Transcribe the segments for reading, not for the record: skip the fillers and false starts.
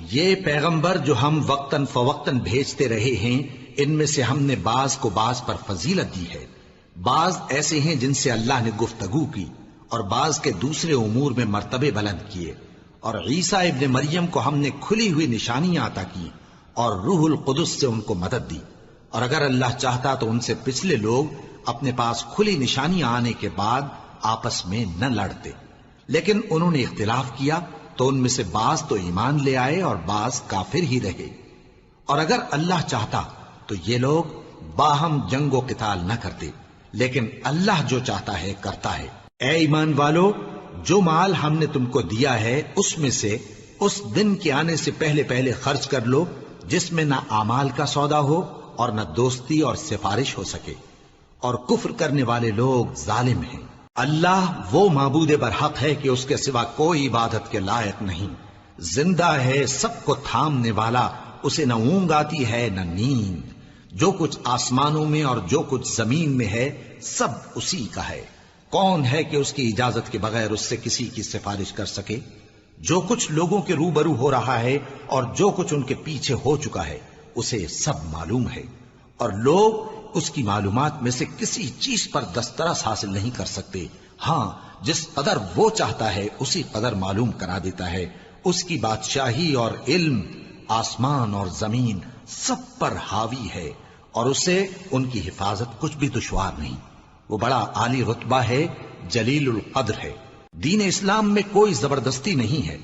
یہ پیغمبر جو ہم وقتاً فوقتاً بھیجتے رہے ہیں، ان میں سے ہم نے بعض کو بعض پر فضیلت دی ہے۔ بعض ایسے ہیں جن سے اللہ نے گفتگو کی، اور بعض کے دوسرے امور میں مرتبے بلند کیے۔ اور عیسیٰ ابن مریم کو ہم نے کھلی ہوئی نشانیاں عطا کی اور روح القدس سے ان کو مدد دی۔ اور اگر اللہ چاہتا تو ان سے پچھلے لوگ اپنے پاس کھلی نشانیاں آنے کے بعد آپس میں نہ لڑتے، لیکن انہوں نے اختلاف کیا تو ان میں سے بعض تو ایمان لے آئے اور بعض کافر ہی رہے۔ اور اگر اللہ چاہتا تو یہ لوگ باہم جنگ و قتال نہ کرتے، لیکن اللہ جو چاہتا ہے کرتا ہے۔ اے ایمان والو، جو مال ہم نے تم کو دیا ہے اس میں سے اس دن کے آنے سے پہلے پہلے خرچ کر لو جس میں نہ اعمال کا سودا ہو اور نہ دوستی اور سفارش ہو سکے، اور کفر کرنے والے لوگ ظالم ہیں۔ اللہ وہ معبود برحق ہے کہ اس کے سوا کوئی عبادت کے لائق نہیں، زندہ ہے، سب کو تھامنے والا، اسے نہ اونگ آتی ہے نہ نیند۔ جو کچھ آسمانوں میں اور جو کچھ زمین میں ہے سب اسی کا ہے۔ کون ہے کہ اس کی اجازت کے بغیر اس سے کسی کی سفارش کر سکے؟ جو کچھ لوگوں کے روبرو ہو رہا ہے اور جو کچھ ان کے پیچھے ہو چکا ہے اسے سب معلوم ہے، اور لوگ اس کی معلومات میں سے کسی چیز پر دسترس حاصل نہیں کر سکتے۔ ہاں، جس قدر وہ چاہتا ہے اسی قدر معلوم کرا دیتا ہے۔ اس کی بادشاہی اور علم آسمان اور زمین سب پر حاوی ہے، اور اسے ان کی حفاظت کچھ بھی دشوار نہیں۔ وہ بڑا عالی رتبہ ہے، جلیل القدر ہے۔ دین اسلام میں کوئی زبردستی نہیں ہے،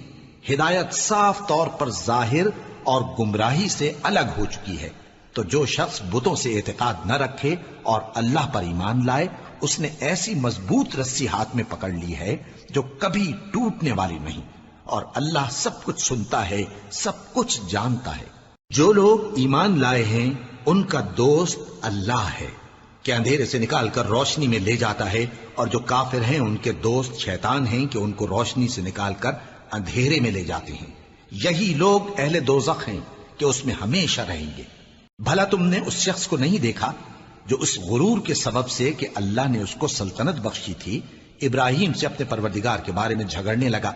ہدایت صاف طور پر ظاہر اور گمراہی سے الگ ہو چکی ہے۔ تو جو شخص بتوں سے اعتقاد نہ رکھے اور اللہ پر ایمان لائے، اس نے ایسی مضبوط رسی ہاتھ میں پکڑ لی ہے جو کبھی ٹوٹنے والی نہیں، اور اللہ سب کچھ سنتا ہے، سب کچھ جانتا ہے۔ جو لوگ ایمان لائے ہیں ان کا دوست اللہ ہے کہ اندھیرے سے نکال کر روشنی میں لے جاتا ہے، اور جو کافر ہیں ان کے دوست شیطان ہیں کہ ان کو روشنی سے نکال کر اندھیرے میں لے جاتے ہیں۔ یہی لوگ اہل دوزخ ہیں کہ اس میں ہمیشہ رہیں گے۔ بھلا تم نے اس شخص کو نہیں دیکھا جو اس غرور کے سبب سے کہ اللہ نے اس کو سلطنت بخشی تھی، ابراہیم سے اپنے پروردگار کے بارے میں جھگڑنے لگا؟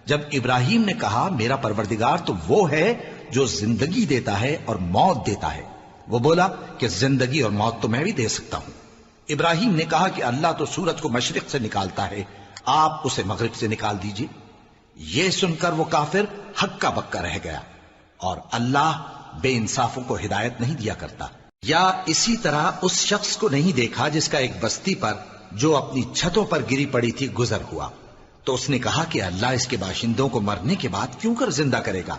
جب ابراہیم نے کہا میرا پروردگار تو وہ ہے جو زندگی دیتا ہے اور موت دیتا ہے، وہ بولا کہ زندگی اور موت تو میں بھی دے سکتا ہوں۔ ابراہیم نے کہا کہ اللہ تو سورج کو مشرق سے نکالتا ہے، آپ اسے مغرب سے نکال دیجئے۔ یہ سن کر وہ کافر ہکا بکا رہ گیا، اور اللہ بے انصافوں کو ہدایت نہیں دیا کرتا۔ یا اسی طرح اس شخص کو نہیں دیکھا جس کا ایک بستی پر جو اپنی چھتوں پر گری پڑی تھی گزر ہوا، تو اس نے کہا کہ اللہ اس کے باشندوں کو مرنے کے بعد کیوں کر زندہ کرے گا؟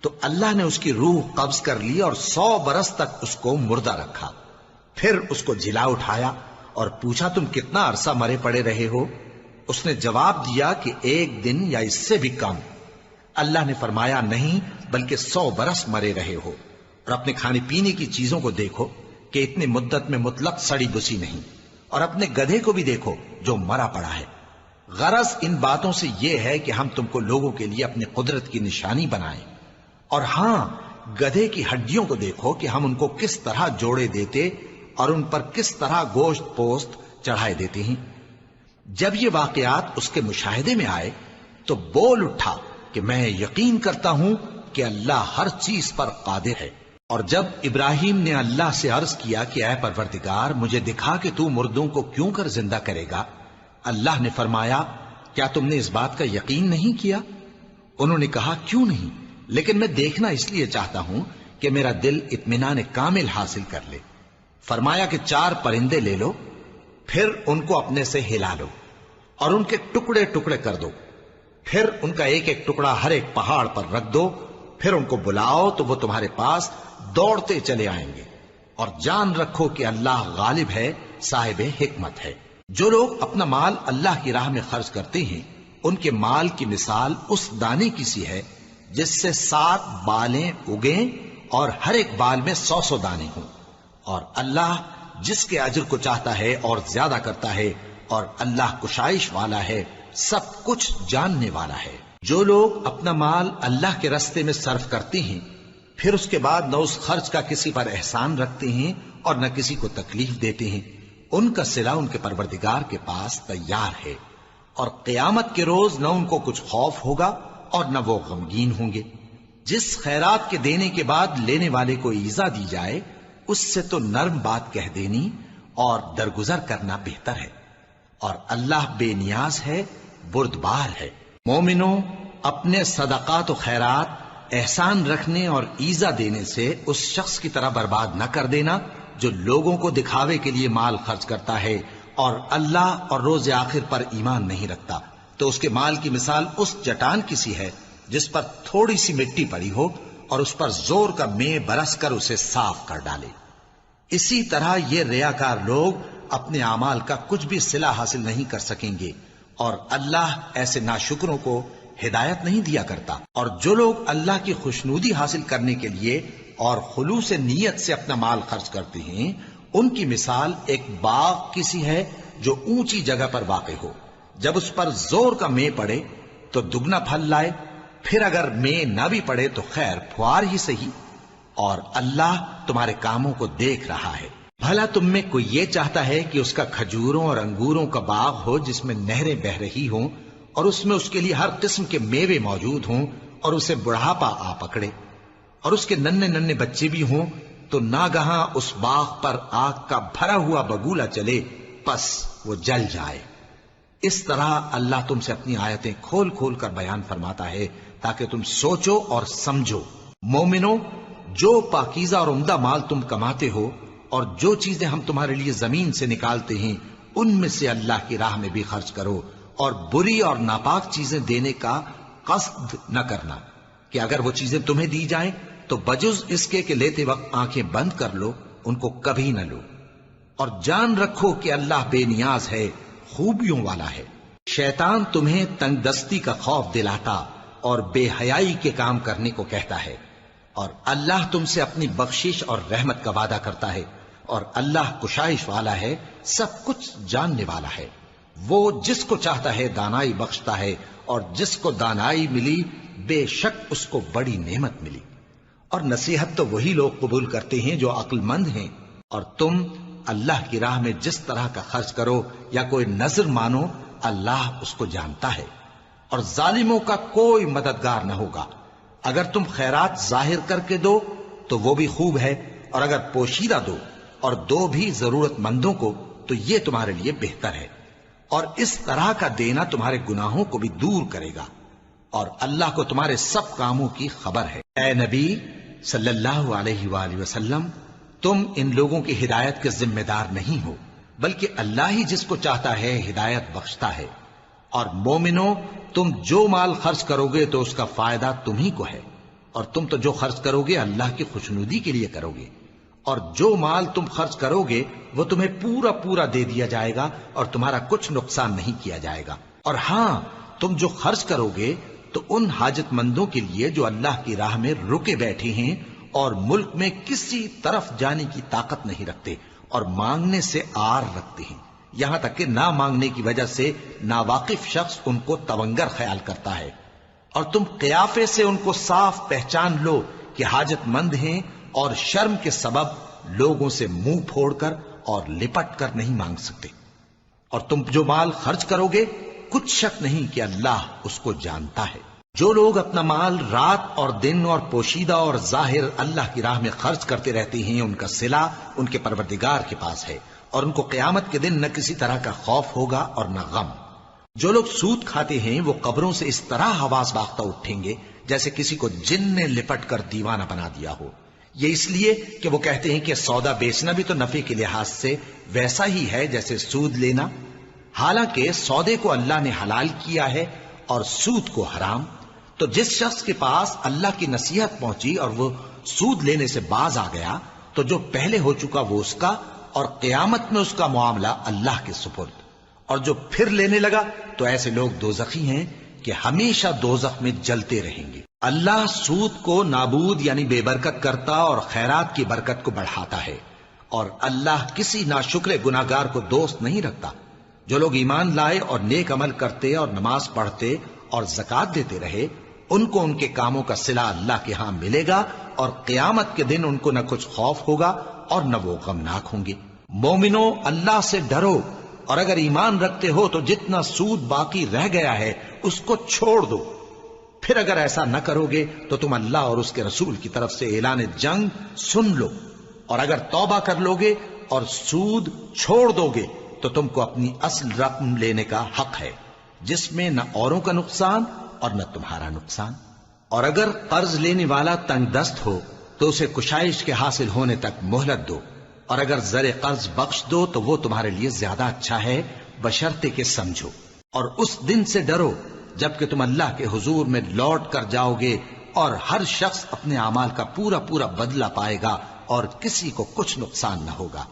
تو اللہ نے اس کی روح قبض کر لی اور 100 برس تک اس کو مردہ رکھا۔ پھر اس کو جلا اٹھایا اور پوچھا تم کتنا عرصہ مرے پڑے رہے ہو؟ اس نے جواب دیا کہ 1 دن یا اس سے بھی کم۔ اللہ نے فرمایا نہیں، بلکہ 100 برس مرے رہے ہو، اور اپنے کھانے پینے کی چیزوں کو دیکھو کہ اتنی مدت میں مطلق سڑی بسی نہیں، اور اپنے گدھے کو بھی دیکھو جو مرا پڑا ہے۔ غرض ان باتوں سے یہ ہے کہ ہم تم کو لوگوں کے لیے اپنی قدرت کی نشانی بنائیں۔ اور ہاں، گدھے کی ہڈیوں کو دیکھو کہ ہم ان کو کس طرح جوڑے دیتے اور ان پر کس طرح گوشت پوست چڑھائے دیتے ہیں۔ جب یہ واقعات اس کے مشاہدے میں آئے تو بول اٹھا کہ میں یقین کرتا ہوں کہ اللہ ہر چیز پر قادر ہے۔ اور جب ابراہیم نے اللہ سے عرض کیا کہ اے پروردگار مجھے دکھا کہ تو مردوں کو کیوں کر زندہ کرے گا، اللہ نے فرمایا کیا تم نے اس بات کا یقین نہیں کیا؟ انہوں نے کہا کیوں نہیں، لیکن میں دیکھنا اس لیے چاہتا ہوں کہ میرا دل اطمینان کامل حاصل کر لے۔ فرمایا کہ 4 پرندے لے لو، پھر ان کو اپنے سے ہلا لو اور ان کے ٹکڑے ٹکڑے کر دو، پھر ان کا ایک ایک ٹکڑا ہر ایک پہاڑ پر رکھ دو، پھر ان کو بلاؤ تو وہ تمہارے پاس دوڑتے چلے آئیں گے، اور جان رکھو کہ اللہ غالب ہے، صاحب حکمت ہے۔ جو لوگ اپنا مال اللہ کی راہ میں خرچ کرتے ہیں ان کے مال کی مثال اس دانے کی سی ہے جس سے 7 بالیں اگیں اور ہر ایک بال میں 100 دانے ہوں، اور اللہ جس کے اجر کو چاہتا ہے اور زیادہ کرتا ہے، اور اللہ کشائش والا ہے، سب کچھ جاننے والا ہے۔ جو لوگ اپنا مال اللہ کے راستے میں صرف کرتے ہیں پھر اس کے بعد نہ اس خرچ کا کسی پر احسان رکھتے ہیں اور نہ کسی کو تکلیف دیتے ہیں، ان کا صلہ ان کے پروردگار کے پاس تیار ہے، اور قیامت کے روز نہ ان کو کچھ خوف ہوگا اور نہ وہ غمگین ہوں گے۔ جس خیرات کے دینے کے بعد لینے والے کو ایذا دی جائے اس سے تو نرم بات کہہ دینی اور درگزر کرنا بہتر ہے، اور اللہ بے نیاز ہے، بردبار ہے۔ مومنوں، اپنے صدقات و خیرات احسان رکھنے اور ایذا دینے سے اس شخص کی طرح برباد نہ کر دینا جو لوگوں کو دکھاوے کے لیے مال خرچ کرتا ہے اور اللہ اور روز آخر پر ایمان نہیں رکھتا، تو اس کے مال کی مثال اس چٹان کی سی ہے جس پر تھوڑی سی مٹی پڑی ہو اور اس پر زور کا مے برس کر اسے صاف کر ڈالے۔ اسی طرح یہ ریاکار لوگ اپنے اعمال کا کچھ بھی صلہ حاصل نہیں کر سکیں گے، اور اللہ ایسے ناشکروں کو ہدایت نہیں دیا کرتا۔ اور جو لوگ اللہ کی خوشنودی حاصل کرنے کے لیے اور خلوص نیت سے اپنا مال خرچ کرتے ہیں، ان کی مثال ایک باغ کی سی ہے جو اونچی جگہ پر واقع ہو، جب اس پر زور کا مے پڑے تو دگنا پھل لائے، پھر اگر مے نہ بھی پڑے تو خیر پھوار ہی صحیح، اور اللہ تمہارے کاموں کو دیکھ رہا ہے۔ بھلا تم میں کوئی یہ چاہتا ہے کہ اس کا کھجوروں اور انگوروں کا باغ ہو جس میں نہریں بہ رہی ہوں اور اس میں اس کے لیے ہر قسم کے میوے موجود ہوں اور اسے بڑھاپا آ پکڑے اور اس کے ننھے ننھے بچے بھی ہوں، تو ناگہاں اس باغ پر آگ کا بھرا ہوا بگولا چلے، پس وہ جل جائے۔ اس طرح اللہ تم سے اپنی آیتیں کھول کھول کر بیان فرماتا ہے تاکہ تم سوچو اور سمجھو۔ مومنو، جو پاکیزہ اور عمدہ مال تم کماتے ہو اور جو چیزیں ہم تمہارے لیے زمین سے نکالتے ہیں ان میں سے اللہ کی راہ میں بھی خرچ کرو، اور بری اور ناپاک چیزیں دینے کا قصد نہ کرنا کہ اگر وہ چیزیں تمہیں دی جائیں تو بجز اس کے کہ لیتے وقت آنکھیں بند کر لو ان کو کبھی نہ لو، اور جان رکھو کہ اللہ بے نیاز ہے، خوبیوں والا ہے۔ شیطان تمہیں تنگ دستی کا خوف دلاتا اور بے حیائی کے کام کرنے کو کہتا ہے، اور اللہ تم سے اپنی بخشش اور رحمت کا وعدہ کرتا ہے، اور اللہ کشائش والا ہے، سب کچھ جاننے والا ہے۔ وہ جس کو چاہتا ہے دانائی بخشتا ہے، اور جس کو دانائی ملی بے شک اس کو بڑی نعمت ملی۔ اور نصیحت تو وہی لوگ قبول کرتے ہیں جو عقل مند ہیں، اور تم اللہ کی راہ میں جس طرح کا خرچ کرو یا کوئی نذر مانو اللہ اس کو جانتا ہے، اور ظالموں کا کوئی مددگار نہ ہوگا۔ اگر تم خیرات ظاہر کر کے دو تو وہ بھی خوب ہے، اور اگر پوشیدہ دو اور دو بھی ضرورت مندوں کو تو یہ تمہارے لیے بہتر ہے، اور اس طرح کا دینا تمہارے گناہوں کو بھی دور کرے گا، اور اللہ کو تمہارے سب کاموں کی خبر ہے۔ اے نبی صلی اللہ علیہ وآلہ وسلم، تم ان لوگوں کی ہدایت کے ذمہ دار نہیں ہو، بلکہ اللہ ہی جس کو چاہتا ہے ہدایت بخشتا ہے۔ اور مومنو، تم جو مال خرچ کرو گے تو اس کا فائدہ تمہیں کو ہے، اور تم تو جو خرچ کرو گے اللہ کی خوشنودی کے لیے کرو گے، اور جو مال تم خرچ کرو گے وہ تمہیں پورا پورا دے دیا جائے گا اور تمہارا کچھ نقصان نہیں کیا جائے گا۔ اور ہاں، تم جو خرچ کرو گے تو ان حاجت مندوں کے لیے جو اللہ کی راہ میں رکے بیٹھے ہیں اور ملک میں کسی طرف جانے کی طاقت نہیں رکھتے اور مانگنے سے آر رکھتے ہیں، یہاں تک کہ نہ مانگنے کی وجہ سے ناواقف شخص ان کو تونگر خیال کرتا ہے، اور تم قیافے سے ان کو صاف پہچان لو کہ حاجت مند ہیں، اور شرم کے سبب لوگوں سے منہ پھوڑ کر اور لپٹ کر نہیں مانگ سکتے۔ اور تم جو مال خرچ کرو گے کچھ شک نہیں کہ اللہ اس کو جانتا ہے۔ جو لوگ اپنا مال رات اور دن اور پوشیدہ اور ظاہر اللہ کی راہ میں خرچ کرتے رہتے ہیں، ان کا صلہ ان کے پروردگار کے پاس ہے، اور ان کو قیامت کے دن نہ کسی طرح کا خوف ہوگا اور نہ غم۔ جو لوگ سود کھاتے ہیں وہ قبروں سے اس طرح حواس باختہ اٹھیں گے جیسے کسی کو جن نے لپٹ کر دیوانہ بنا دیا ہو، یہ اس لیے کہ وہ کہتے ہیں کہ سودا بیچنا بھی تو نفع کے لحاظ سے ویسا ہی ہے جیسے سود لینا، حالانکہ سودے کو اللہ نے حلال کیا ہے اور سود کو حرام۔ تو جس شخص کے پاس اللہ کی نصیحت پہنچی اور وہ سود لینے سے باز آ گیا تو جو پہلے ہو چکا وہ اس کا، اور قیامت میں اس کا معاملہ اللہ کے سپرد، اور جو پھر لینے لگا تو ایسے لوگ دوزخی ہیں کہ ہمیشہ دوزخ میں جلتے رہیں گے۔ اللہ سود کو نابود یعنی بے برکت کرتا اور خیرات کی برکت کو بڑھاتا ہے، اور اللہ کسی ناشکر گناہگار کو دوست نہیں رکھتا۔ جو لوگ ایمان لائے اور نیک عمل کرتے اور نماز پڑھتے اور زکوٰۃ دیتے رہے، ان کو ان کے کاموں کا صلہ اللہ کے ہاں ملے گا، اور قیامت کے دن ان کو نہ کچھ خوف ہوگا اور نہ وہ غمناک ہوں گے۔ مومنو، اللہ سے ڈرو، اور اگر ایمان رکھتے ہو تو جتنا سود باقی رہ گیا ہے اس کو چھوڑ دو، پھر اگر ایسا نہ کرو گے تو تم اللہ اور اس کے رسول کی طرف سے اعلان جنگ سن لو، اور اگر توبہ کر لو گے اور سود چھوڑ دو گے تو تم کو اپنی اصل رقم لینے کا حق ہے، جس میں نہ اوروں کا نقصان اور نہ تمہارا نقصان۔ اور اگر قرض لینے والا تنگ دست ہو تو اسے کشائش کے حاصل ہونے تک مہلت دو، اور اگر زر قرض بخش دو تو وہ تمہارے لیے زیادہ اچھا ہے، بشرطے کہ سمجھو۔ اور اس دن سے ڈرو جبکہ تم اللہ کے حضور میں لوٹ کر جاؤ گے، اور ہر شخص اپنے اعمال کا پورا پورا بدلہ پائے گا اور کسی کو کچھ نقصان نہ ہوگا۔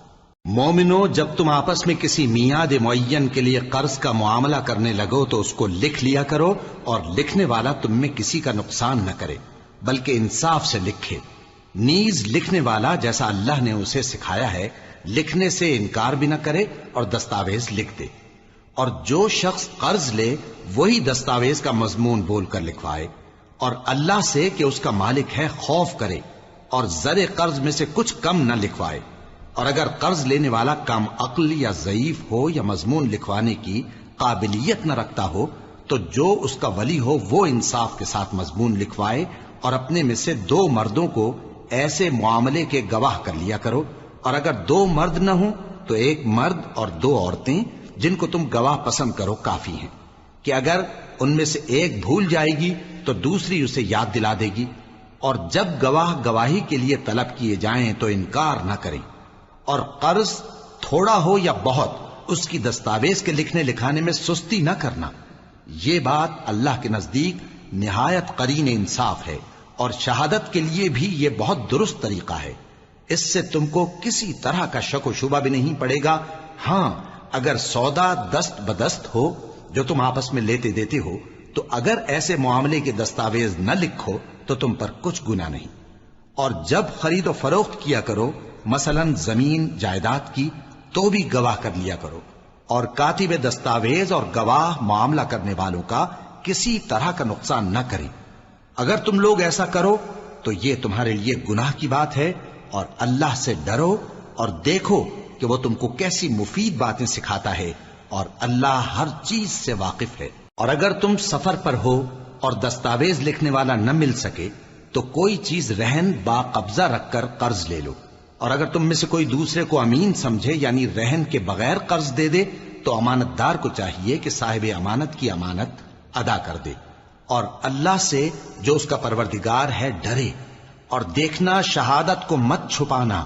مومنو، جب تم آپس میں کسی میعاد معین کے لیے قرض کا معاملہ کرنے لگو تو اس کو لکھ لیا کرو، اور لکھنے والا تم میں کسی کا نقصان نہ کرے بلکہ انصاف سے لکھے۔ نیز لکھنے والا جیسا اللہ نے اسے سکھایا ہے لکھنے سے انکار بھی نہ کرے اور دستاویز لکھ دے، اور جو شخص قرض لے وہی دستاویز کا مضمون بول کر لکھوائے، اور اللہ سے کہ اس کا مالک ہے خوف کرے، اور زر قرض میں سے کچھ کم نہ لکھوائے۔ اور اگر قرض لینے والا کم عقل یا ضعیف ہو یا مضمون لکھوانے کی قابلیت نہ رکھتا ہو تو جو اس کا ولی ہو وہ انصاف کے ساتھ مضمون لکھوائے، اور اپنے میں سے 2 مردوں کو ایسے معاملے کے گواہ کر لیا کرو، اور اگر 2 مرد نہ ہوں تو 1 مرد اور 2 عورتیں جن کو تم گواہ پسند کرو کافی ہیں، کہ اگر ان میں سے ایک بھول جائے گی تو دوسری اسے یاد دلا دے گی۔ اور جب گواہ گواہی کے لیے طلب کیے جائیں تو انکار نہ کریں، اور قرض تھوڑا ہو یا بہت اس کی دستاویز کے لکھنے لکھانے میں سستی نہ کرنا۔ یہ بات اللہ کے نزدیک نہایت قرین انصاف ہے، اور شہادت کے لیے بھی یہ بہت درست طریقہ ہے۔ اس سے تم کو کسی طرح کا شک و شبہ بھی نہیں پڑے گا۔ ہاں، اگر سودا دست بدست ہو جو تم آپس میں لیتے دیتے ہو تو اگر ایسے معاملے کے دستاویز نہ لکھو تو تم پر کچھ گناہ نہیں۔ اور جب خرید و فروخت کیا کرو، مثلا زمین جائیداد کی، تو بھی گواہ کر لیا کرو، اور کاتب دستاویز اور گواہ معاملہ کرنے والوں کا کسی طرح کا نقصان نہ کریں۔ اگر تم لوگ ایسا کرو تو یہ تمہارے لیے گناہ کی بات ہے، اور اللہ سے ڈرو اور دیکھو کہ وہ تم کو کیسی مفید باتیں سکھاتا ہے، اور اللہ ہر چیز سے واقف ہے۔ اور اگر تم سفر پر ہو اور دستاویز لکھنے والا نہ مل سکے تو کوئی چیز رہن با قبضہ رکھ کر قرض لے لو، اور اگر تم میں سے کوئی دوسرے کو امین سمجھے یعنی رہن کے بغیر قرض دے دے تو امانت دار کو چاہیے کہ صاحب امانت کی امانت ادا کر دے، اور اللہ سے جو اس کا پروردگار ہے ڈرے، اور دیکھنا شہادت کو مت چھپانا،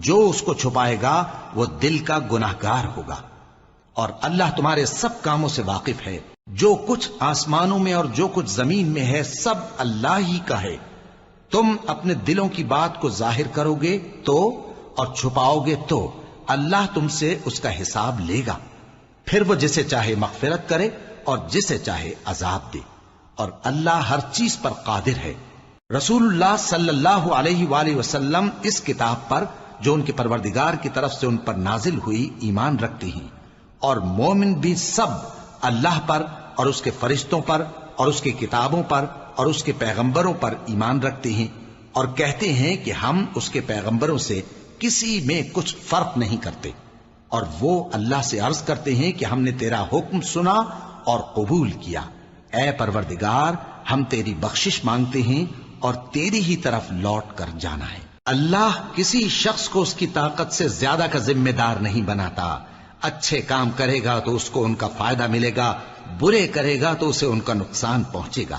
جو اس کو چھپائے گا وہ دل کا گناہگار ہوگا۔ اور اللہ تمہارے سب کاموں سے واقف ہے، جو کچھ آسمانوں میں اور جو کچھ زمین میں ہے سب اللہ ہی کا ہے۔ تم اپنے دلوں کی بات کو ظاہر کرو گے تو اور چھپاؤ گے تو اللہ تم سے اس کا حساب لے گا، پھر وہ جسے چاہے مغفرت کرے اور جسے چاہے عذاب دے، اور اللہ ہر چیز پر قادر ہے۔ رسول اللہ صلی اللہ علیہ وآلہ وسلم اس کتاب پر جو ان کے پروردگار کی طرف سے ان پر نازل ہوئی ایمان رکھتے ہیں، اور مومن بھی سب اللہ پر اور اس کے فرشتوں پر اور اس کی کتابوں پر اور اس کے پیغمبروں پر ایمان رکھتے ہیں، اور کہتے ہیں کہ ہم اس کے پیغمبروں سے کسی میں کچھ فرق نہیں کرتے، اور وہ اللہ سے عرض کرتے ہیں کہ ہم نے تیرا حکم سنا اور قبول کیا۔ اے پروردگار، ہم تیری بخشش مانگتے ہیں اور تیری ہی طرف لوٹ کر جانا ہے۔ اللہ کسی شخص کو اس کی طاقت سے زیادہ کا ذمہ دار نہیں بناتا۔ اچھے کام کرے گا تو اس کو ان کا فائدہ ملے گا، برے کرے گا تو اسے ان کا نقصان پہنچے گا۔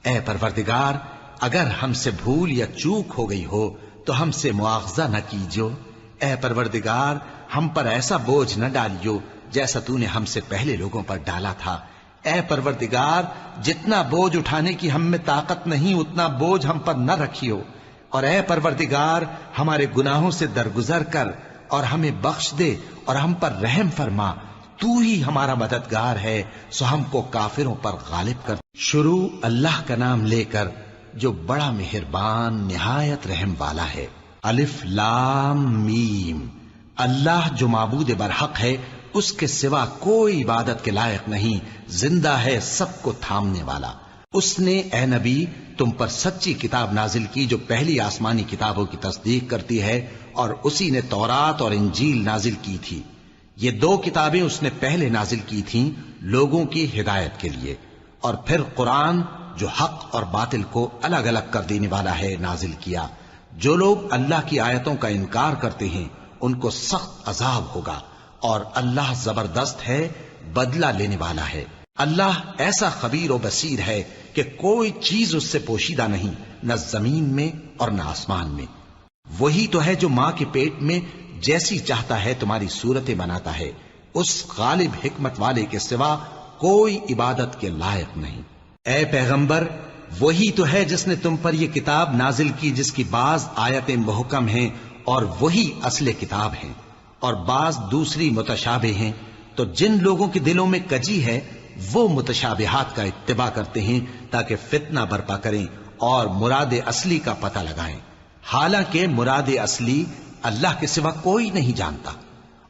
اے پروردگار، اگر ہم سے بھول یا چوک ہو گئی ہو تو ہم سے مواخذہ نہ کیجو۔ اے پروردگار، ہم پر ایسا بوجھ نہ ڈالیو جیسا تو نے ہم سے پہلے لوگوں پر ڈالا تھا۔ اے پروردگار، جتنا بوجھ اٹھانے کی ہم میں طاقت نہیں اتنا بوجھ ہم پر نہ رکھیو، اور اے پروردگار ہمارے گناہوں سے درگزر کر اور ہمیں بخش دے اور ہم پر رحم فرما، تو ہی ہمارا مددگار ہے، سو ہم کو کافروں پر غالب کر۔ شروع اللہ کا نام لے کر جو بڑا مہربان نہایت رحم والا ہے۔ الف لام میم۔ اللہ جو معبود برحق ہے، اس کے سوا کوئی عبادت کے لائق نہیں، زندہ ہے سب کو تھامنے والا۔ اس نے اے نبی تم پر سچی کتاب نازل کی جو پہلی آسمانی کتابوں کی تصدیق کرتی ہے، اور اسی نے تورات اور انجیل نازل کی تھی۔ یہ 2 کتابیں اس نے پہلے نازل کی تھیں لوگوں کی ہدایت کے لیے، اور پھر قرآن جو حق اور باطل کو الگ الگ کر دینے والا ہے نازل کیا۔ جو لوگ اللہ کی آیتوں کا انکار کرتے ہیں ان کو سخت عذاب ہوگا، اور اللہ زبردست ہے، بدلہ لینے والا ہے۔ اللہ ایسا خبیر و بصیر ہے کہ کوئی چیز اس سے پوشیدہ نہیں، نہ زمین میں اور نہ آسمان میں۔ وہی تو ہے جو ماں کے پیٹ میں جیسی چاہتا ہے تمہاری صورتیں بناتا ہے، اس غالب حکمت والے کے سوا کوئی عبادت کے لائق نہیں۔ اے پیغمبر، وہی تو ہے جس نے تم پر یہ کتاب نازل کی جس کی بعض آیتیں محکم ہیں اور وہی اصل کتاب ہیں، اور بعض دوسری متشابہ ہیں۔ تو جن لوگوں کے دلوں میں کجی ہے وہ متشابہات کا اتباع کرتے ہیں تاکہ فتنہ برپا کریں اور مراد اصلی کا پتہ لگائیں، حالانکہ مراد اصلی اللہ کے سوا کوئی نہیں جانتا۔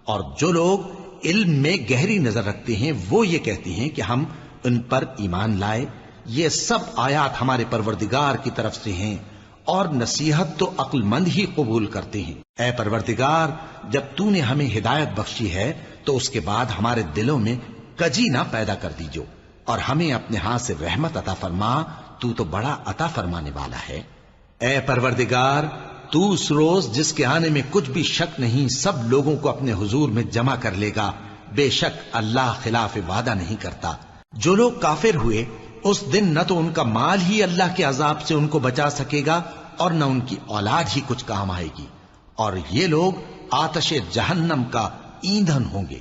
اور جو لوگ علم میں گہری نظر رکھتے ہیں وہ یہ کہتے ہیں کہ ہم ان پر ایمان لائے، یہ سب آیات ہمارے پروردگار کی طرف سے ہیں، اور نصیحت تو عقل مند ہی قبول کرتے ہیں۔ اے پروردگار، جب تو نے ہمیں ہدایت بخشی ہے تو اس کے بعد ہمارے دلوں میں کجی نہ پیدا کر دیجو، اور ہمیں اپنے ہاتھ سے رحمت عطا فرما، تو بڑا عطا فرمانے والا ہے۔ اے پروردگار، تو اس روز جس کے آنے میں کچھ بھی شک نہیں سب لوگوں کو اپنے حضور میں جمع کر لے گا، بے شک اللہ خلاف وعدہ نہیں کرتا۔ جو لوگ کافر ہوئے اس دن نہ تو ان کا مال ہی اللہ کے عذاب سے ان کو بچا سکے گا اور نہ ان کی اولاد ہی کچھ کام آئے گی، اور یہ لوگ آتش جہنم کا ایندھن ہوں گے۔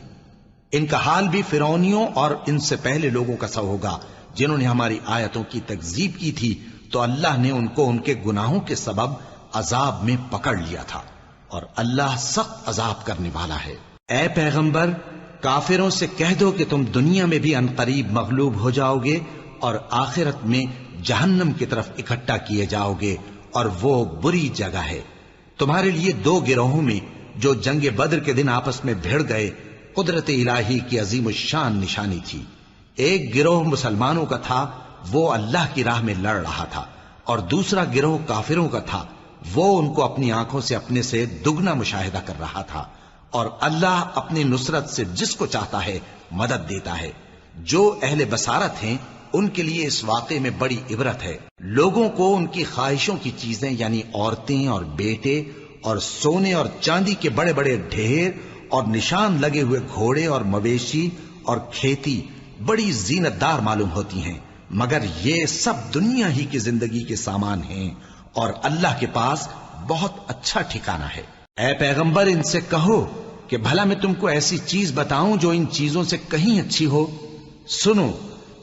ان کا حال بھی فرعونیوں اور ان سے پہلے لوگوں کا سا ہوگا جنہوں نے ہماری آیتوں کی تکذیب کی تھی، تو اللہ نے ان کو ان کے گناہوں کے سبب عذاب میں پکڑ لیا تھا، اور اللہ سخت عذاب کرنے والا ہے۔ اے پیغمبر، کافروں سے کہہ دو کہ تم دنیا میں بھی عنقریب مغلوب ہو جاؤ گے اور آخرت میں جہنم کی طرف اکٹھا کیے جاؤ گے، اور وہ بری جگہ ہے۔ تمہارے لیے دو گروہوں میں جو جنگ بدر کے دن آپس میں بھیڑ گئے قدرت الہی کی عظیم الشان نشانی تھی۔ ایک گروہ مسلمانوں کا تھا، وہ اللہ کی راہ میں لڑ رہا تھا، اور دوسرا گروہ کافروں کا تھا، وہ ان کو اپنی آنکھوں سے اپنے سے دگنا مشاہدہ کر رہا تھا۔ اور اللہ اپنی نصرت سے جس کو چاہتا ہے مدد دیتا ہے۔ جو اہل بصارت ہیں ان کے لیے اس واقعے میں بڑی عبرت ہے۔ لوگوں کو ان کی خواہشوں کی چیزیں یعنی عورتیں اور بیٹے اور سونے اور چاندی کے بڑے بڑے ڈھیر اور نشان لگے ہوئے گھوڑے اور مویشی اور کھیتی بڑی زینت دار معلوم ہوتی ہیں، مگر یہ سب دنیا ہی کی زندگی کے سامان ہیں، اور اللہ کے پاس بہت اچھا ٹھکانہ ہے۔ اے پیغمبر، ان سے کہو کہ بھلا میں تم کو ایسی چیز بتاؤں جو ان چیزوں سے کہیں اچھی ہو؟ سنو،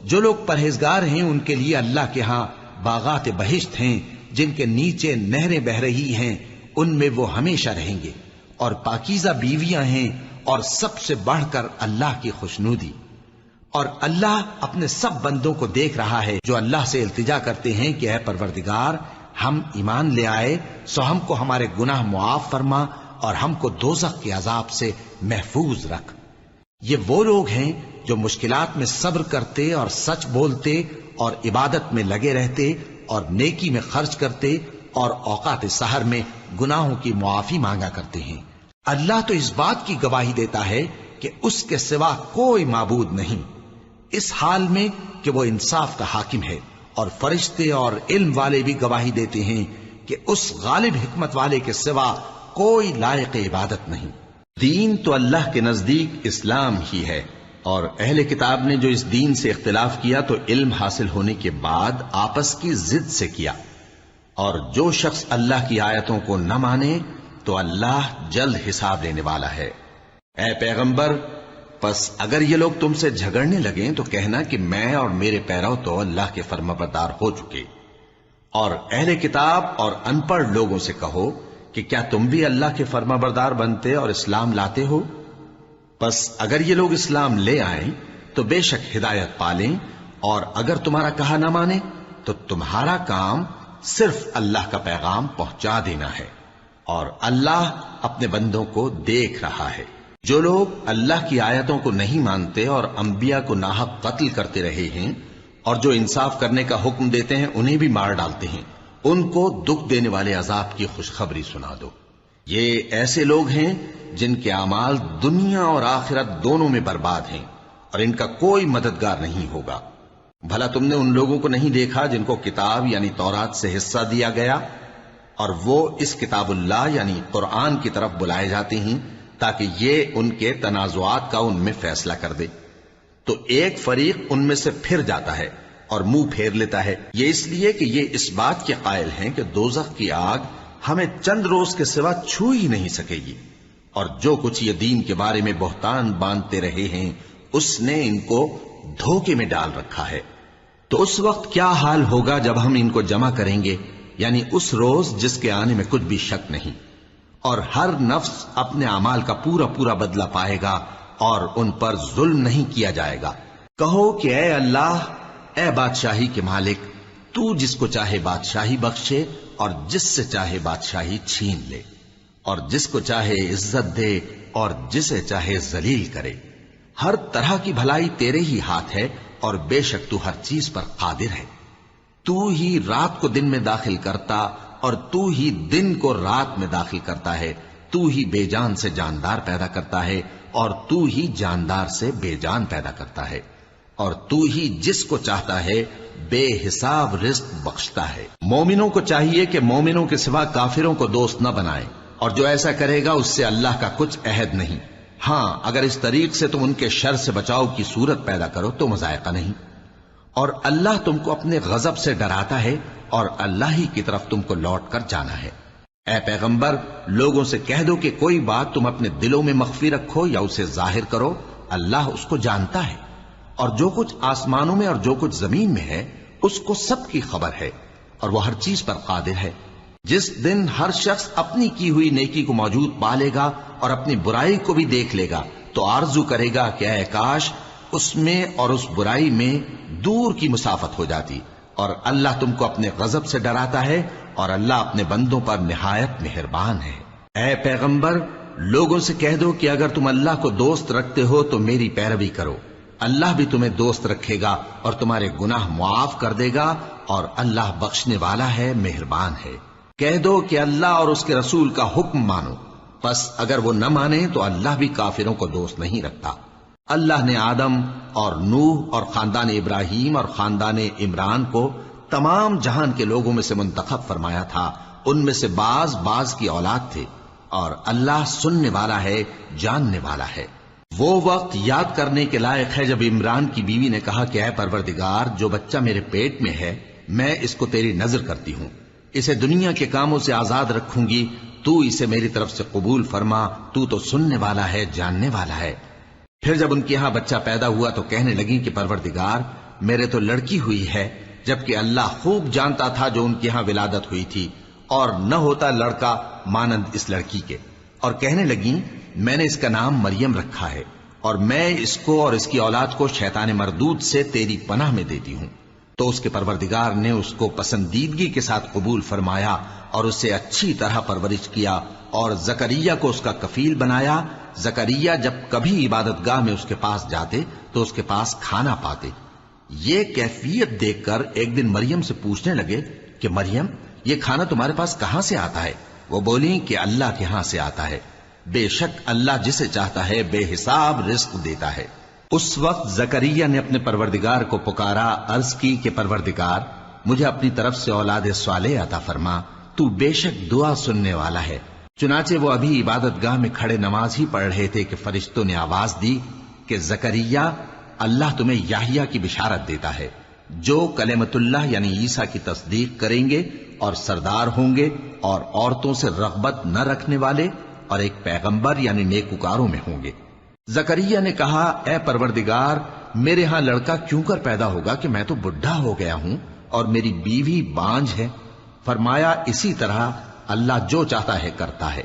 جو لوگ پرہیزگار ہیں ان کے لیے اللہ کے ہاں باغات بہشت ہیں جن کے نیچے نہریں بہ رہی ہیں، ان میں وہ ہمیشہ رہیں گے، اور پاکیزہ بیویاں ہیں، اور سب سے بڑھ کر اللہ کی خوشنودی۔ اور اللہ اپنے سب بندوں کو دیکھ رہا ہے جو اللہ سے التجا کرتے ہیں کہ اے پروردگار، ہم ایمان لے آئے سو ہم کو ہمارے گناہ معاف فرما اور ہم کو دوزخ کے عذاب سے محفوظ رکھ۔ یہ وہ لوگ ہیں جو مشکلات میں صبر کرتے اور سچ بولتے اور عبادت میں لگے رہتے اور نیکی میں خرچ کرتے اور اوقات سحر میں گناہوں کی معافی مانگا کرتے ہیں۔ اللہ تو اس بات کی گواہی دیتا ہے کہ اس کے سوا کوئی معبود نہیں، اس حال میں کہ وہ انصاف کا حاکم ہے، اور فرشتے اور علم والے بھی گواہی دیتے ہیں کہ اس غالب حکمت والے کے سوا کوئی لائق عبادت نہیں۔ دین تو اللہ کے نزدیک اسلام ہی ہے، اور اہل کتاب نے جو اس دین سے اختلاف کیا تو علم حاصل ہونے کے بعد آپس کی ضد سے کیا، اور جو شخص اللہ کی آیتوں کو نہ مانے تو اللہ جلد حساب لینے والا ہے۔ اے پیغمبر، پس اگر یہ لوگ تم سے جھگڑنے لگیں تو کہنا کہ میں اور میرے پیرو تو اللہ کے فرمانبردار ہو چکے، اور اہل کتاب اور ان پڑھ لوگوں سے کہو کہ کیا تم بھی اللہ کے فرمانبردار بنتے اور اسلام لاتے ہو؟ پس اگر یہ لوگ اسلام لے آئیں تو بے شک ہدایت پالیں، اور اگر تمہارا کہا نہ مانے تو تمہارا کام صرف اللہ کا پیغام پہنچا دینا ہے، اور اللہ اپنے بندوں کو دیکھ رہا ہے۔ جو لوگ اللہ کی آیتوں کو نہیں مانتے اور انبیاء کو ناحق قتل کرتے رہے ہیں، اور جو انصاف کرنے کا حکم دیتے ہیں انہیں بھی مار ڈالتے ہیں، ان کو دکھ دینے والے عذاب کی خوشخبری سنا دو۔ یہ ایسے لوگ ہیں جن کے اعمال دنیا اور آخرت دونوں میں برباد ہیں، اور ان کا کوئی مددگار نہیں ہوگا۔ بھلا تم نے ان لوگوں کو نہیں دیکھا جن کو کتاب یعنی تورات سے حصہ دیا گیا اور وہ اس کتاب اللہ یعنی قرآن کی طرف بلائے جاتے ہیں تاکہ یہ ان کے تنازعات کا ان میں فیصلہ کر دے؟ تو ایک فریق ان میں سے پھر جاتا ہے اور منہ پھیر لیتا ہے، یہ اس لیے کہ یہ اس بات کے قائل ہیں کہ دوزخ کی آگ ہمیں چند روز کے سوا چھو ہی نہیں سکے گی، اور جو کچھ یہ دین کے بارے میں بہتان باندھتے رہے ہیں اس نے ان کو دھوکے میں ڈال رکھا ہے۔ تو اس وقت کیا حال ہوگا جب ہم ان کو جمع کریں گے، یعنی اس روز جس کے آنے میں کچھ بھی شک نہیں، اور ہر نفس اپنے اعمال کا پورا پورا بدلہ پائے گا اور ان پر ظلم نہیں کیا جائے گا۔ کہو کہ اے اللہ، اے بادشاہی کے مالک، تو جس کو چاہے بادشاہی بخشے اور جس سے چاہے بادشاہی چھین لے، اور جس کو چاہے عزت دے اور جسے چاہے ذلیل کرے۔ ہر طرح کی بھلائی تیرے ہی ہاتھ ہے اور بے شک تو ہر چیز پر قادر ہے۔ تو ہی رات کو دن میں داخل کرتا اور تو ہی دن کو رات میں داخل کرتا ہے، تو ہی بے جان سے جاندار پیدا کرتا ہے اور تو ہی جاندار سے بے جان پیدا کرتا ہے، اور تو ہی جس کو چاہتا ہے بے حساب رزق بخشتا ہے۔ مومنوں کو چاہیے کہ مومنوں کے سوا کافروں کو دوست نہ بنائیں، اور جو ایسا کرے گا اس سے اللہ کا کچھ عہد نہیں۔ ہاں، اگر اس طریق سے تم ان کے شر سے بچاؤ کی صورت پیدا کرو تو مذائقہ نہیں۔ اور اللہ تم کو اپنے غضب سے ڈراتا ہے اور اللہ ہی کی طرف تم کو لوٹ کر جانا ہے۔ اے پیغمبر، لوگوں سے کہہ دو کہ کوئی بات تم اپنے دلوں میں مخفی رکھو یا اسے ظاہر کرو، اللہ اس کو جانتا ہے، اور جو کچھ آسمانوں میں اور جو کچھ زمین میں ہے اس کو سب کی خبر ہے، اور وہ ہر چیز پر قادر ہے۔ جس دن ہر شخص اپنی کی ہوئی نیکی کو موجود پا لے گا اور اپنی برائی کو بھی دیکھ لے گا تو آرزو کرے گا کہ اے کاش اس میں اور اس برائی میں دور کی مسافت ہو جاتی، اور اللہ تم کو اپنے غضب سے ڈراتا ہے اور اللہ اپنے بندوں پر نہایت مہربان ہے۔ اے پیغمبر، لوگوں سے کہہ دو کہ اگر تم اللہ کو دوست رکھتے ہو تو میری پیروی کرو، اللہ بھی تمہیں دوست رکھے گا اور تمہارے گناہ معاف کر دے گا، اور اللہ بخشنے والا ہے، مہربان ہے۔ کہہ دو کہ اللہ اور اس کے رسول کا حکم مانو، پس اگر وہ نہ مانے تو اللہ بھی کافروں کو دوست نہیں رکھتا۔ اللہ نے آدم اور نوح اور خاندان ابراہیم اور خاندان عمران کو تمام جہان کے لوگوں میں سے منتخب فرمایا تھا، ان میں سے بعض کی اولاد تھے، اور اللہ سننے والا ہے، جاننے والا ہے۔ وہ وقت یاد کرنے کے لائق ہے جب عمران کی بیوی نے کہا کہ اے پروردگار، جو بچہ میرے پیٹ میں ہے میں اس کو تیری نظر کرتی ہوں، اسے دنیا کے کاموں سے آزاد رکھوں گی، تو اسے میری طرف سے قبول فرما، تو سننے والا ہے، جاننے والا ہے۔ پھر جب ان کے ہاں بچہ پیدا ہوا تو کہنے لگی کہ پروردگار، میرے تو لڑکی ہوئی ہے، جبکہ اللہ خوب جانتا تھا جو ان کے ہاں ولادت ہوئی تھی، اور نہ ہوتا لڑکا مانند اس لڑکی کے۔ اور کہنے لگی میں نے اس کا نام مریم رکھا ہے، اور میں اس کو اور اس کی اولاد کو شیطان مردود سے تیری پناہ میں دیتی ہوں۔ تو اس کے پروردگار نے اس کو پسندیدگی کے ساتھ قبول فرمایا اور اسے اچھی طرح پرورش کیا، اور زکریا کو اس کا کفیل بنایا۔ زکریا جب کبھی عبادت گاہ میں اس کے پاس جاتے تو اس کے پاس کھانا پاتے۔ یہ کیفیت دیکھ کر ایک دن مریم سے پوچھنے لگے کہ مریم، یہ کھانا تمہارے پاس کہاں سے آتا ہے؟ وہ بولی کہ اللہ کے ہاں سے آتا ہے، بے شک اللہ جسے چاہتا ہے بے حساب رزق دیتا ہے۔ اس وقت زکریا نے اپنے پروردگار کو پکارا، عرض کی کہ پروردگار، مجھے اپنی طرف سے اولاد صالح عطا فرما، تو بے شک دعا سننے والا ہے۔ چنانچہ وہ ابھی عبادت گاہ میں کھڑے نماز ہی پڑھ رہے تھے کہ فرشتوں نے آواز دی کہ زکریا، اللہ تمہیں یحییٰ کی بشارت دیتا ہے، جو کلمۃ اللہ یعنی عیسیٰ کی تصدیق کریں گے اور سردار ہوں گے اور عورتوں سے رغبت نہ رکھنے والے اور ایک پیغمبر یعنی نیکوکاروں میں ہوں گے۔ زکریا نے کہا، اے پروردگار، میرے ہاں لڑکا کیوں کر پیدا ہوگا کہ میں تو بڈھا ہو گیا ہوں اور میری بیوی بانجھ ہے؟ فرمایا اسی طرح اللہ جو چاہتا ہے کرتا ہے۔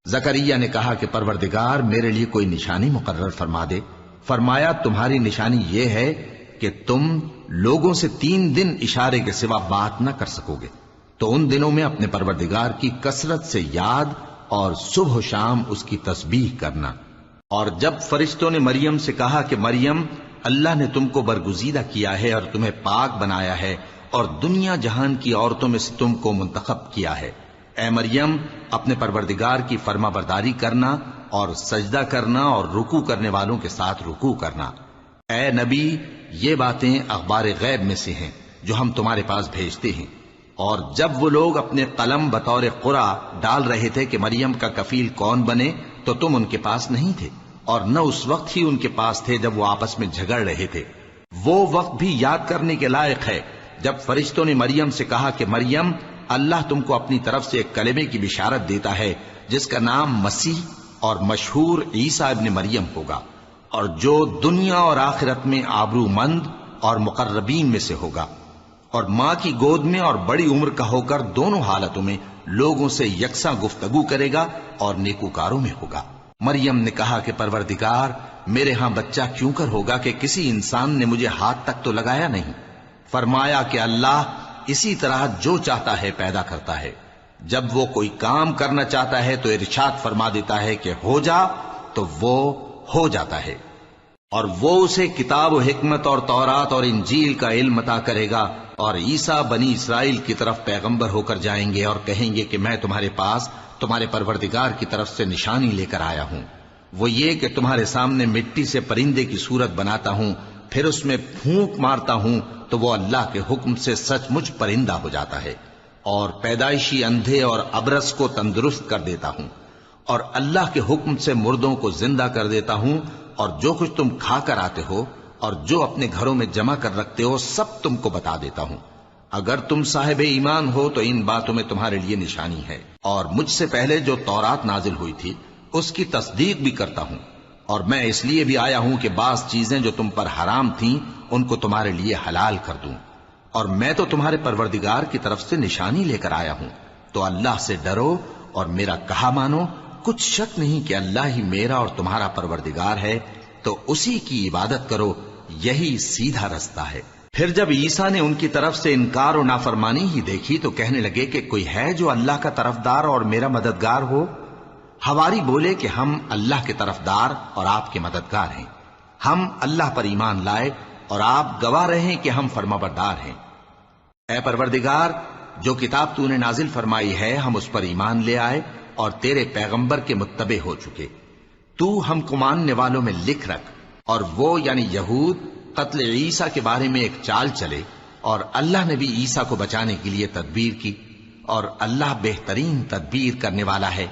زکریا نے کہا کہ پروردگار، میرے لیے کوئی نشانی مقرر فرما دے۔ فرمایا تمہاری نشانی یہ ہے کہ تم لوگوں سے 3 دن اشارے کے سوا بات نہ کر سکو گے، تو ان دنوں میں اپنے پروردگار کی کثرت سے یاد اور صبح و شام اس کی تسبیح کرنا۔ اور جب فرشتوں نے مریم سے کہا کہ مریم، اللہ نے تم کو برگزیدہ کیا ہے اور تمہیں پاک بنایا ہے اور دنیا جہان کی عورتوں میں سے تم کو منتخب کیا ہے، اے مریم اپنے پروردگار کی فرما برداری کرنا اور سجدہ کرنا اور رکوع کرنے والوں کے ساتھ رکوع کرنا۔ اے نبی، یہ باتیں اخبار غیب میں سے ہیں جو ہم تمہارے پاس بھیجتے ہیں۔ اور جب وہ لوگ اپنے قلم بطور قرعہ ڈال رہے تھے کہ مریم کا کفیل کون بنے تو تم ان کے پاس نہیں تھے، اور نہ اس وقت ہی ان کے پاس تھے جب وہ آپس میں جھگڑ رہے تھے۔ وہ وقت بھی یاد کرنے کے لائق ہے جب فرشتوں نے مریم سے کہا کہ مریم، اللہ تم کو اپنی طرف سے ایک کلمے کی بشارت دیتا ہے جس کا نام مسیح اور مشہور عیسیٰ ابن مریم ہوگا، اور جو دنیا اور آخرت میں آبرو مند اور مقربین میں سے ہوگا، اور ماں کی گود میں اور بڑی عمر کا ہو کر دونوں حالتوں میں لوگوں سے یکساں گفتگو کرے گا اور نیکوکاروں میں ہوگا۔ مریم نے کہا کہ پروردگار، میرے ہاں بچہ کیوں کر ہوگا کہ کسی انسان نے مجھے ہاتھ تک تو لگایا نہیں۔ فرمایا کہ اللہ اسی طرح جو چاہتا ہے پیدا کرتا ہے، جب وہ کوئی کام کرنا چاہتا ہے تو ارشاد فرما دیتا ہے کہ ہو جا تو وہ ہو جاتا ہے۔ اور وہ اسے کتاب و حکمت اور تورات اور انجیل کا علم عطا کرے گا، اور عیسیٰ بنی اسرائیل کی طرف پیغمبر ہو کر جائیں گے اور کہیں گے کہ میں تمہارے پاس تمہارے پروردگار کی طرف سے نشانی لے کر آیا ہوں، وہ یہ کہ تمہارے سامنے مٹی سے پرندے کی صورت بناتا ہوں، پھر اس میں پھونک مارتا ہوں تو وہ اللہ کے حکم سے سچ مچ پرندہ ہو جاتا ہے، اور پیدائشی اندھے اور ابرص کو تندرست کر دیتا ہوں، اور اللہ کے حکم سے مردوں کو زندہ کر دیتا ہوں، اور جو کچھ تم کھا کر آتے ہو اور جو اپنے گھروں میں جمع کر رکھتے ہو سب تم کو بتا دیتا ہوں۔ اگر تم صاحب ایمان ہو تو ان باتوں میں تمہارے لیے نشانی ہے، اور مجھ سے پہلے جو تورات نازل ہوئی تھی اس کی تصدیق بھی کرتا ہوں، اور میں اس لیے بھی آیا ہوں کہ بعض چیزیں جو تم پر حرام تھیں ان کو تمہارے لیے حلال کر دوں، اور میں تو تمہارے پروردگار کی طرف سے نشانی لے کر آیا ہوں۔ تو اللہ سے ڈرو اور میرا کہا مانو، کچھ شک نہیں کہ اللہ ہی میرا اور تمہارا پروردگار ہے، تو اسی کی عبادت کرو، یہی سیدھا رستہ ہے۔ پھر جب عیسیٰ نے ان کی طرف سے انکار و نافرمانی ہی دیکھی تو کہنے لگے کہ کوئی ہے جو اللہ کا طرفدار اور میرا مددگار ہو؟ حواری بولے کہ ہم اللہ کے طرفدار اور آپ کے مددگار ہیں، ہم اللہ پر ایمان لائے اور آپ گواہ رہے کہ ہم فرمانبردار ہیں۔ اے پروردگار، جو کتاب تو نے نازل فرمائی ہے ہم اس پر ایمان لے آئے اور تیرے پیغمبر کے متبع ہو چکے، تو ہم کو ماننے والوں میں لکھ رکھ۔ اور وہ یعنی یہود قتل عیسیٰ کے بارے میں ایک چال چلے، اور اللہ نے بھی عیسیٰ کو بچانے کے لیے تدبیر کی، اور اللہ بہترین تدبیر کرنے والا ہے۔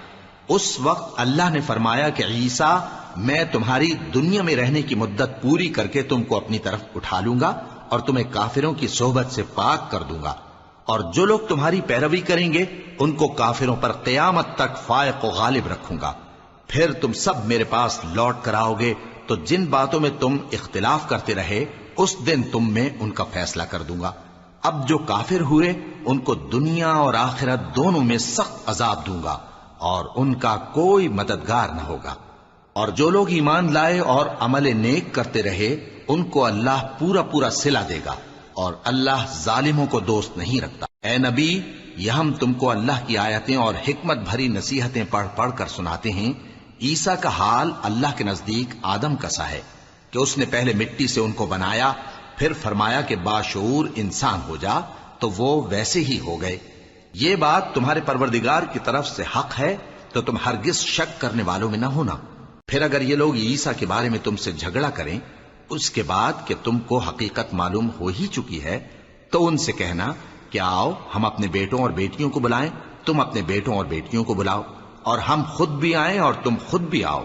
اس وقت اللہ نے فرمایا کہ عیسیٰ، میں تمہاری دنیا میں رہنے کی مدت پوری کر کے تم کو اپنی طرف اٹھا لوں گا اور تمہیں کافروں کی صحبت سے پاک کر دوں گا، اور جو لوگ تمہاری پیروی کریں گے ان کو کافروں پر قیامت تک فائق و غالب رکھوں گا۔ پھر تم سب میرے پاس لوٹ کر آؤ گے تو جن باتوں میں تم اختلاف کرتے رہے اس دن تم میں ان کا فیصلہ کر دوں گا۔ اب جو کافر ہوئے ان کو دنیا اور آخرت دونوں میں سخت عذاب دوں گا، اور ان کا کوئی مددگار نہ ہوگا۔ اور جو لوگ ایمان لائے اور عمل نیک کرتے رہے ان کو اللہ پورا پورا صلہ دے گا، اور اللہ ظالموں کو دوست نہیں رکھتا۔ اے نبی، یہ ہم تم کو اللہ کی آیتیں اور حکمت بھری نصیحتیں پڑھ پڑھ کر سناتے ہیں۔ عیسیٰ کا حال اللہ کے نزدیک آدم کا سا ہے کہ اس نے پہلے مٹی سے ان کو بنایا، پھر فرمایا کہ باشعور انسان ہو جا، تو وہ ویسے ہی ہو گئے۔ یہ بات تمہارے پروردگار کی طرف سے حق ہے، تو تم ہرگز شک کرنے والوں میں نہ ہونا۔ پھر اگر یہ لوگ عیسیٰ کے بارے میں تم سے جھگڑا کریں اس کے بعد کہ تم کو حقیقت معلوم ہو ہی چکی ہے، تو ان سے کہنا کہ آؤ ہم اپنے بیٹوں اور بیٹیوں کو بلائیں، تم اپنے بیٹوں اور بیٹیوں کو بلاؤ، اور ہم خود بھی آئیں اور تم خود بھی آؤ،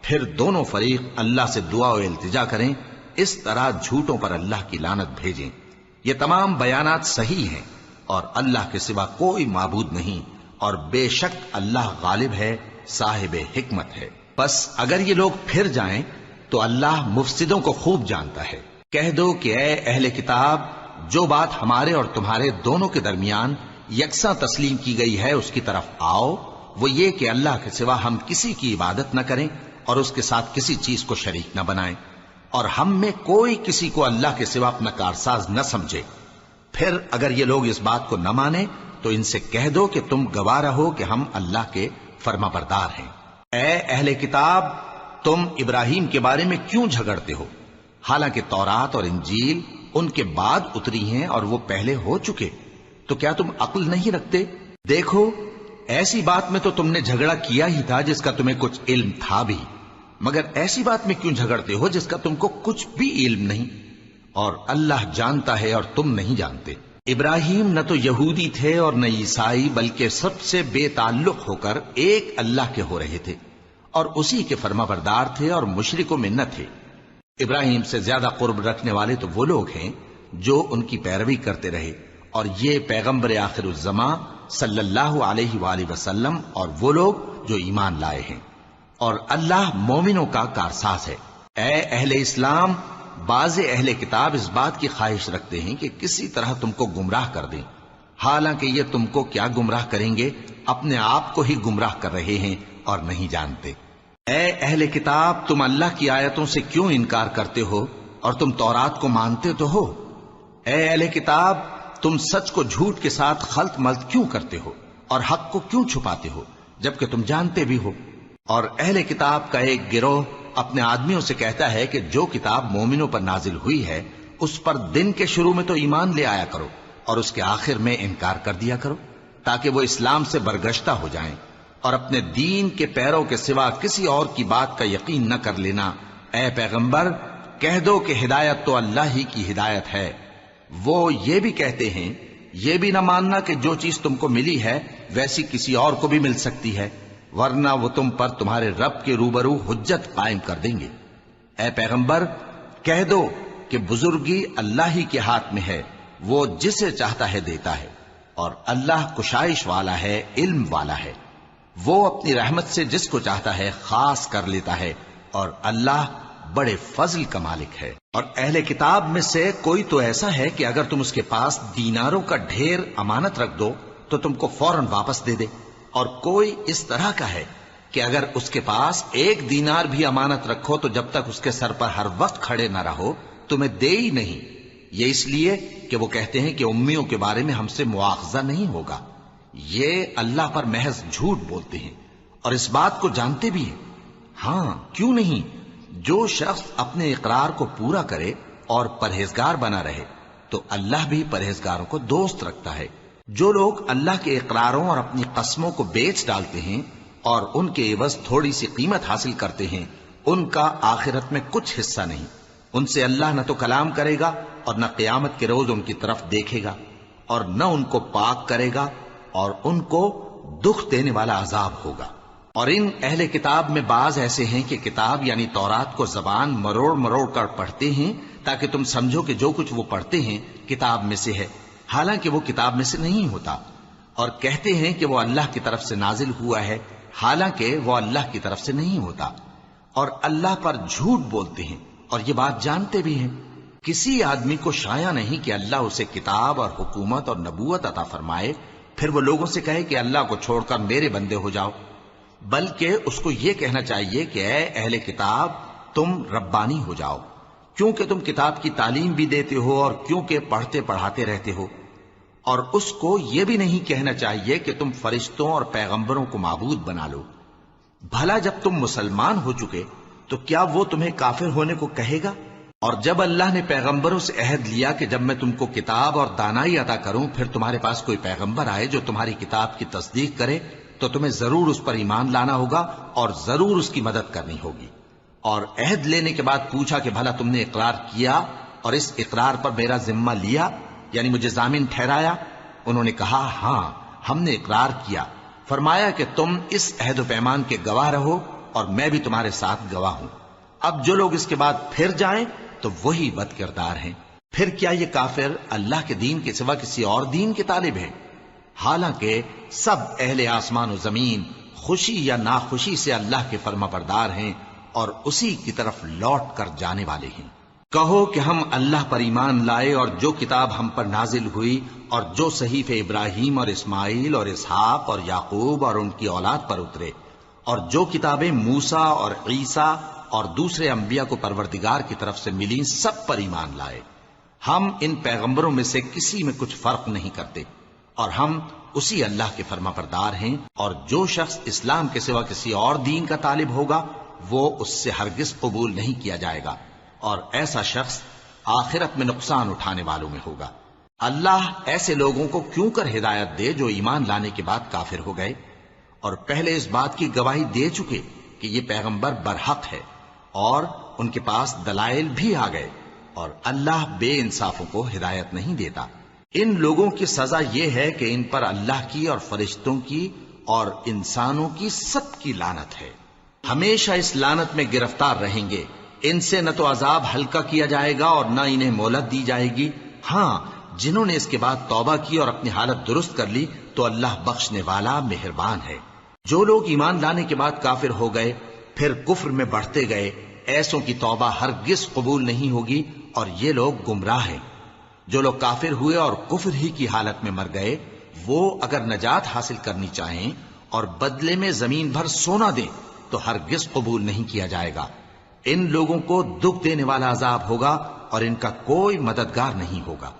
پھر دونوں فریق اللہ سے دعا و التجا کریں، اس طرح جھوٹوں پر اللہ کی لعنت بھیجیں۔ یہ تمام بیانات صحیح ہیں، اور اللہ کے سوا کوئی معبود نہیں، اور بے شک اللہ غالب ہے، صاحب حکمت ہے۔ بس اگر یہ لوگ پھر جائیں تو اللہ مفسدوں کو خوب جانتا ہے۔ کہہ دو کہ اے اہل کتاب، جو بات ہمارے اور تمہارے دونوں کے درمیان یکساں تسلیم کی گئی ہے اس کی طرف آؤ، وہ یہ کہ اللہ کے سوا ہم کسی کی عبادت نہ کریں اور اس کے ساتھ کسی چیز کو شریک نہ بنائیں، اور ہم میں کوئی کسی کو اللہ کے سوا اپنا کارساز نہ سمجھے۔ پھر اگر یہ لوگ اس بات کو نہ مانیں تو ان سے کہہ دو کہ تم گواہ رہو کہ ہم اللہ کے فرما بردار ہیں۔ اے اہل کتاب، تم ابراہیم کے بارے میں کیوں جھگڑتے ہو؟ حالانکہ تورات اور انجیل ان کے بعد اتری ہیں اور وہ پہلے ہو چکے، تو کیا تم عقل نہیں رکھتے؟ دیکھو، ایسی بات میں تو تم نے جھگڑا کیا ہی تھا جس کا تمہیں کچھ علم تھا بھی، مگر ایسی بات میں کیوں جھگڑتے ہو جس کا تم کو کچھ بھی علم نہیں؟ اور اللہ جانتا ہے اور تم نہیں جانتے۔ ابراہیم نہ تو یہودی تھے اور نہ عیسائی، بلکہ سب سے بے تعلق ہو کر ایک اللہ کے ہو رہے تھے اور اسی کے فرما بردار تھے اور مشرکوں میں نہ تھے۔ ابراہیم سے زیادہ قرب رکھنے والے تو وہ لوگ ہیں جو ان کی پیروی کرتے رہے، اور یہ پیغمبر آخر الزماں صلی اللہ علیہ وآلہ وسلم اور وہ لوگ جو ایمان لائے ہیں، اور اللہ مومنوں کا کارساز ہے۔ اے اہل اسلام، بعض اہل کتاب اس بات کی خواہش رکھتے ہیں کہ کسی طرح تم کو گمراہ کر دیں، حالانکہ یہ تم کو کیا گمراہ کریں گے، اپنے آپ کو ہی گمراہ کر رہے ہیں اور نہیں جانتے۔ اے اہل کتاب، تم اللہ کی آیتوں سے کیوں انکار کرتے ہو اور تم تورات کو مانتے تو ہو؟ اے اہل کتاب، تم سچ کو جھوٹ کے ساتھ خلط ملط کیوں کرتے ہو اور حق کو کیوں چھپاتے ہو جبکہ تم جانتے بھی ہو؟ اور اہل کتاب کا ایک گروہ اپنے آدمیوں سے کہتا ہے کہ جو کتاب مومنوں پر نازل ہوئی ہے اس پر دن کے شروع میں تو ایمان لے آیا کرو اور اس کے آخر میں انکار کر دیا کرو، تاکہ وہ اسلام سے برگشتہ ہو جائیں اور اپنے دین کے پیروں کے سوا کسی اور کی بات کا یقین نہ کر لینا۔ اے پیغمبر، کہہ دو کہ ہدایت تو اللہ ہی کی ہدایت ہے۔ وہ یہ بھی کہتے ہیں، یہ بھی نہ ماننا کہ جو چیز تم کو ملی ہے ویسی کسی اور کو بھی مل سکتی ہے، ورنہ وہ تم پر تمہارے رب کے روبرو حجت قائم کر دیں گے۔ اے پیغمبر، کہہ دو کہ بزرگی اللہ ہی کے ہاتھ میں ہے، وہ جسے چاہتا ہے دیتا ہے، اور اللہ کشائش والا ہے، علم والا ہے۔ وہ اپنی رحمت سے جس کو چاہتا ہے خاص کر لیتا ہے، اور اللہ بڑے فضل کا مالک ہے۔ اور اہل کتاب میں سے کوئی تو ایسا ہے کہ اگر تم اس کے پاس دیناروں کا ڈھیر امانت رکھ دو تو تم کو فوراً واپس دے دے، اور کوئی اس طرح کا ہے کہ اگر اس کے پاس ایک دینار بھی امانت رکھو تو جب تک اس کے سر پر ہر وقت کھڑے نہ رہو تمہیں دے ہی نہیں۔ یہ اس لیے کہ وہ کہتے ہیں کہ امیوں کے بارے میں ہم سے مواخذہ نہیں ہوگا۔ یہ اللہ پر محض جھوٹ بولتے ہیں اور اس بات کو جانتے بھی ہیں۔ ہاں، کیوں نہیں؟ جو شخص اپنے اقرار کو پورا کرے اور پرہیزگار بنا رہے تو اللہ بھی پرہیزگاروں کو دوست رکھتا ہے۔ جو لوگ اللہ کے اقراروں اور اپنی قسموں کو بیچ ڈالتے ہیں اور ان کے عوض تھوڑی سی قیمت حاصل کرتے ہیں، ان کا آخرت میں کچھ حصہ نہیں۔ ان سے اللہ نہ تو کلام کرے گا اور نہ قیامت کے روز ان کی طرف دیکھے گا، اور نہ ان کو پاک کرے گا، اور ان کو دکھ دینے والا عذاب ہوگا۔ اور ان اہل کتاب میں بعض ایسے ہیں کہ کتاب یعنی تورات کو زبان مروڑ مروڑ کر پڑھتے ہیں تاکہ تم سمجھو کہ جو کچھ وہ پڑھتے ہیں کتاب میں سے ہے، حالانکہ وہ کتاب میں سے نہیں ہوتا، اور کہتے ہیں کہ وہ اللہ کی طرف سے نازل ہوا ہے، حالانکہ وہ اللہ کی طرف سے نہیں ہوتا، اور اللہ پر جھوٹ بولتے ہیں اور یہ بات جانتے بھی ہیں۔ کسی آدمی کو شایع نہیں کہ اللہ اسے کتاب اور حکومت اور نبوت عطا فرمائے پھر وہ لوگوں سے کہے کہ اللہ کو چھوڑ کر میرے بندے ہو جاؤ، بلکہ اس کو یہ کہنا چاہیے کہ اے اہل کتاب، تم ربانی ہو جاؤ، کیونکہ تم کتاب کی تعلیم بھی دیتے ہو اور کیونکہ پڑھتے پڑھاتے رہتے ہو۔ اور اس کو یہ بھی نہیں کہنا چاہیے کہ تم فرشتوں اور پیغمبروں کو معبود بنا لو۔ بھلا جب تم مسلمان ہو چکے تو کیا وہ تمہیں کافر ہونے کو کہے گا؟ اور جب اللہ نے پیغمبروں سے عہد لیا کہ جب میں تم کو کتاب اور دانائی عطا کروں پھر تمہارے پاس کوئی پیغمبر آئے جو تمہاری کتاب کی تصدیق کرے تو تمہیں ضرور اس پر ایمان لانا ہوگا اور ضرور اس کی مدد کرنی ہوگی۔ اور عہد لینے کے بعد پوچھا کہ بھلا تم نے اقرار کیا اور اس اقرار پر میرا ذمہ لیا، یعنی مجھے ضامن ٹھہرایا؟ انہوں نے کہا ہاں، ہم نے اقرار کیا۔ فرمایا کہ تم اس عہد و پیمان کے گواہ رہو اور میں بھی تمہارے ساتھ گواہ ہوں۔ اب جو لوگ اس کے بعد پھر جائیں تو وہی بد کردار ہیں۔ پھر کیا یہ کافر اللہ کے دین کے سوا کسی اور دین کے طالب ہیں؟ حالانکہ سب اہل آسمان و زمین خوشی یا ناخوشی سے اللہ کے فرما بردار ہیں اور اسی کی طرف لوٹ کر جانے والے ہیں۔ کہو کہ ہم اللہ پر ایمان لائے اور جو کتاب ہم پر نازل ہوئی اور جو صحیف ابراہیم اور اسماعیل اور اسحاق اور یعقوب اور ان کی اولاد پر اترے، اور جو کتابیں موسیٰ اور عیسیٰ اور دوسرے انبیاء کو پروردگار کی طرف سے ملیں، سب پر ایمان لائے۔ ہم ان پیغمبروں میں سے کسی میں کچھ فرق نہیں کرتے، اور ہم اسی اللہ کے فرما بردار ہیں۔ اور جو شخص اسلام کے سوا کسی اور دین کا طالب ہوگا وہ اس سے ہرگز قبول نہیں کیا جائے گا، اور ایسا شخص آخرت میں نقصان اٹھانے والوں میں ہوگا۔ اللہ ایسے لوگوں کو کیوں کر ہدایت دے جو ایمان لانے کے بعد کافر ہو گئے اور پہلے اس بات کی گواہی دے چکے کہ یہ پیغمبر برحق ہے اور ان کے پاس دلائل بھی آ گئے، اور اللہ بے انصافوں کو ہدایت نہیں دیتا۔ ان لوگوں کی سزا یہ ہے کہ ان پر اللہ کی اور فرشتوں کی اور انسانوں کی سب کی لعنت ہے، ہمیشہ اس لعنت میں گرفتار رہیں گے۔ ان سے نہ تو عذاب ہلکا کیا جائے گا اور نہ انہیں مہلت دی جائے گی۔ ہاں، جنہوں نے اس کے بعد توبہ کی اور اپنی حالت درست کر لی تو اللہ بخشنے والا مہربان ہے۔ جو لوگ ایمان لانے کے بعد کافر ہو گئے پھر کفر میں بڑھتے گئے، ایسوں کی توبہ ہرگز قبول نہیں ہوگی اور یہ لوگ گمراہ ہیں۔ جو لوگ کافر ہوئے اور کفر ہی کی حالت میں مر گئے، وہ اگر نجات حاصل کرنی چاہیں اور بدلے میں زمین بھر سونا دیں تو ہرگز قبول نہیں کیا جائے گا۔ ان لوگوں کو دکھ دینے والا عذاب ہوگا اور ان کا کوئی مددگار نہیں ہوگا۔